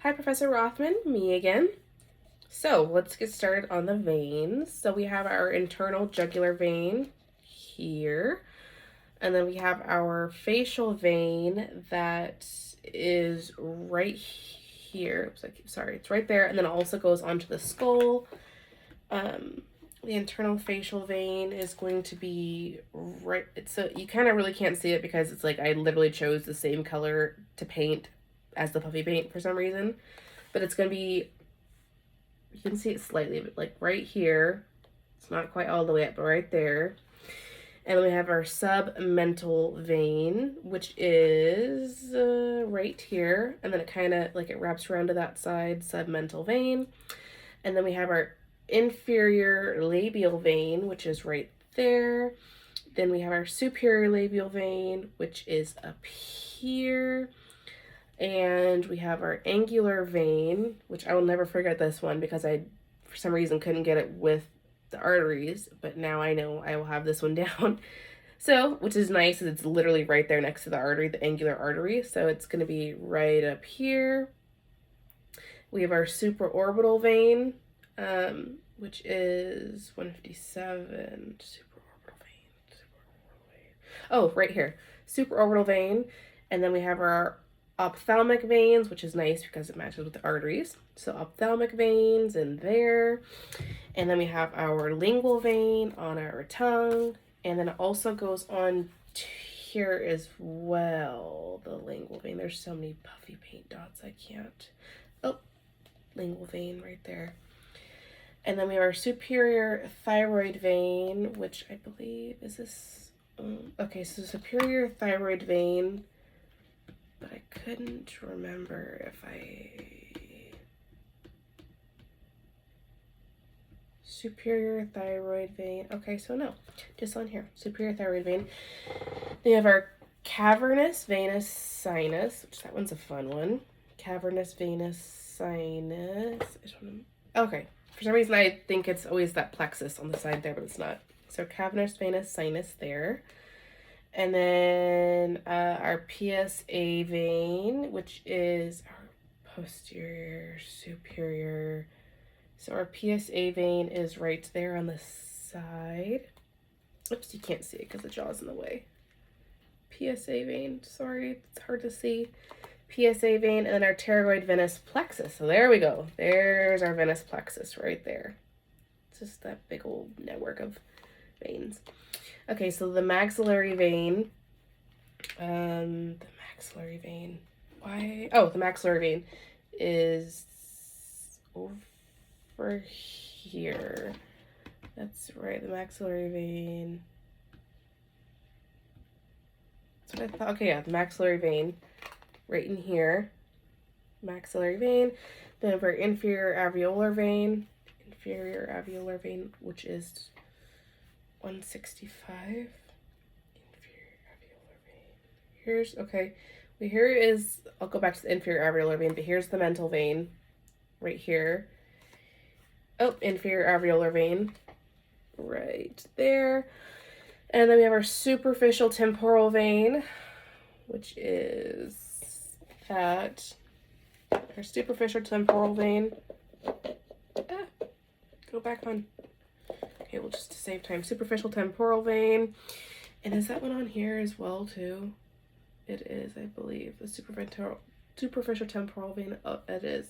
Hi, Professor Rothman, me again. So let's get started on the veins. So we have our internal jugular vein here, and then we have our facial vein that is right here. Oops, sorry, it's right there, and then it also goes onto the skull. The internal facial vein is going to be right. So you kind of really can't see it because it's like I literally chose the same color to paint as the puffy paint for some reason, but it's going to be, you can see it slightly, but like right here. It's not quite all the way up, but right there. And then we have our submental vein, which is right here. And then it kind of like it wraps around to that side, submental vein. And then we have our inferior labial vein, which is right there. Then we have our superior labial vein, which is up here. And we have our angular vein, which I will never forget this one because I, for some reason, couldn't get it with the arteries, but now I know I will have this one down. So, which is nice, it's literally right there next to the artery, the angular artery. So it's going to be right up here. We have our supraorbital vein, which is 157. Supraorbital vein. Oh, right here. Supraorbital vein. And then we have our ophthalmic veins, which is nice because it matches with the arteries. So ophthalmic veins in there. And then we have our lingual vein on our tongue. And then it also goes on here as well, the lingual vein. There's so many puffy paint dots, I can't. Oh, lingual vein right there. And then we have our superior thyroid vein, which I believe is this. Okay, so superior thyroid vein, but I couldn't remember if superior thyroid vein. Okay, so no, just on here, superior thyroid vein. Then we have our cavernous venous sinus, which that one's a fun one. Cavernous venous sinus. Okay, for some reason I think it's always that plexus on the side there, but it's not. So cavernous venous sinus there. And then our PSA vein, which is our posterior superior. So our PSA vein is right there on the side. Oops, you can't see it because the jaw's in the way. PSA vein, sorry, it's hard to see. PSA vein, and then our pterygoid venous plexus. So there we go. There's our venous plexus right there. It's just that big old network of veins. Okay, so the maxillary vein. The maxillary vein. Why? Oh, the maxillary vein is over here. That's right, the maxillary vein. That's what I thought. Okay, yeah, the maxillary vein. Right in here. Maxillary vein. Then for inferior alveolar vein. Inferior alveolar vein, which is 165. Here's, okay, well, here is, I'll go back to the inferior alveolar vein, but here's the mental vein right here. Oh, inferior alveolar vein right there. And then we have our superficial temporal vein, which is that. Our superficial temporal vein. Go back on. Okay, well, just to save time. Superficial temporal vein. And is that one on here as well, too? It is, I believe. The superficial temporal vein. Oh, it is.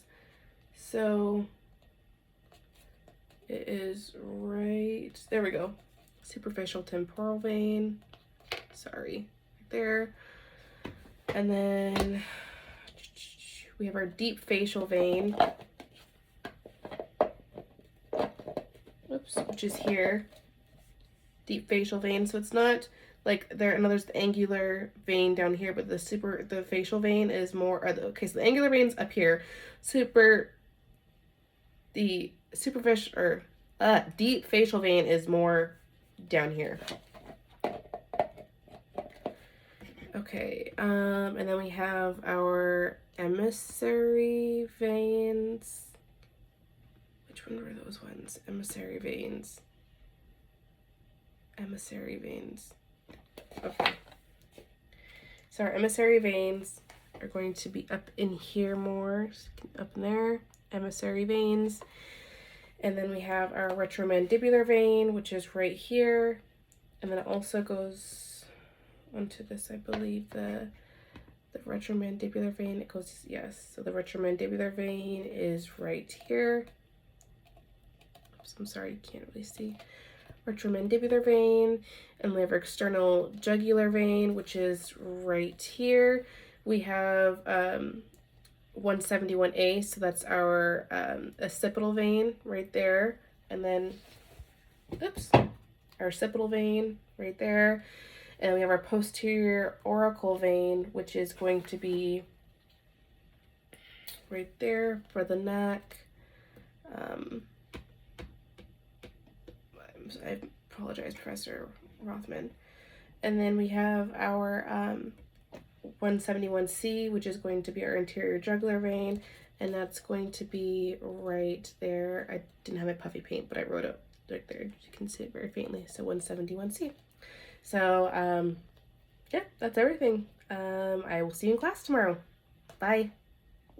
So it is right there. We go. Superficial temporal vein. Sorry, right there. And then we have our deep facial vein. Whoops, which is here. Deep facial vein. So it's not like there, and there's the angular vein down here, but the facial vein is more, okay, so the angular vein's up here. The superficial, or deep facial vein is more down here. Okay, and then we have our emissary veins. Which one were those ones? Emissary veins. Okay. So our emissary veins are going to be up in here more, up in there, emissary veins. And then we have our retromandibular vein, which is right here. And then it also goes onto this, I believe, the retromandibular vein. It goes, yes, so the retromandibular vein is right here. Oops, I'm sorry, you can't really see. Retromandibular vein, and we have our external jugular vein, which is right here. We have 171A, so that's our occipital vein right there, and then, oops, our occipital vein right there, and we have our posterior auricle vein, which is going to be right there for the neck. I apologize, Professor Rothman. And then we have our 171C, which is going to be our anterior jugular vein, and that's going to be right there. I didn't have my puffy paint, but I wrote it right there. You can see it very faintly. So 171C. So yeah, that's everything. I will see you in class tomorrow. Bye.